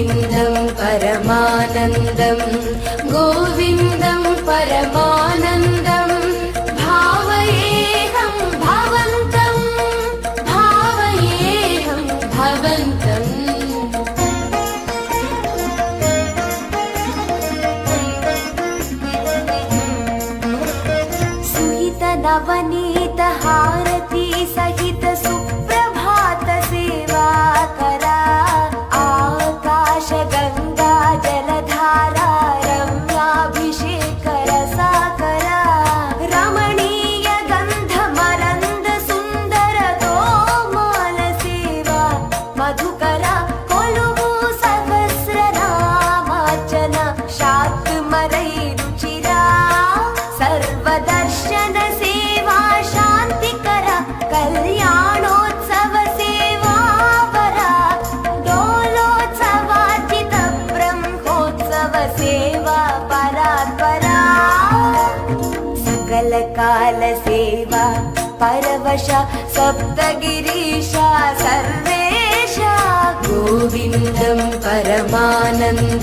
गोविन्दं परमानन्दं गोविन्दं परमानन्दं भावयेऽहं भवन्तं भावयेऽहं भवन्तम् सुहित नवनीत हारती सहित सुप्रभात सेवा करा आकाश गंगा जलधारा रम्याभिषेक रसाकरा रमणीय गंध मरंद सुंदर तोमाल सेवा मधुकरा कोलुवु सहस्र नामार्चन शाक्मरै रुचिरा सर्वदर्शन सेवा शांतिकर कल्याणोत्सव सेवा वरा डोलोत्सवार्चित ब्रह्मोत्सव सेवा परात्परा सकल काल सेवा परवश सप्तगिरीशा सर्वेशा गोविन्दं परमानन्दं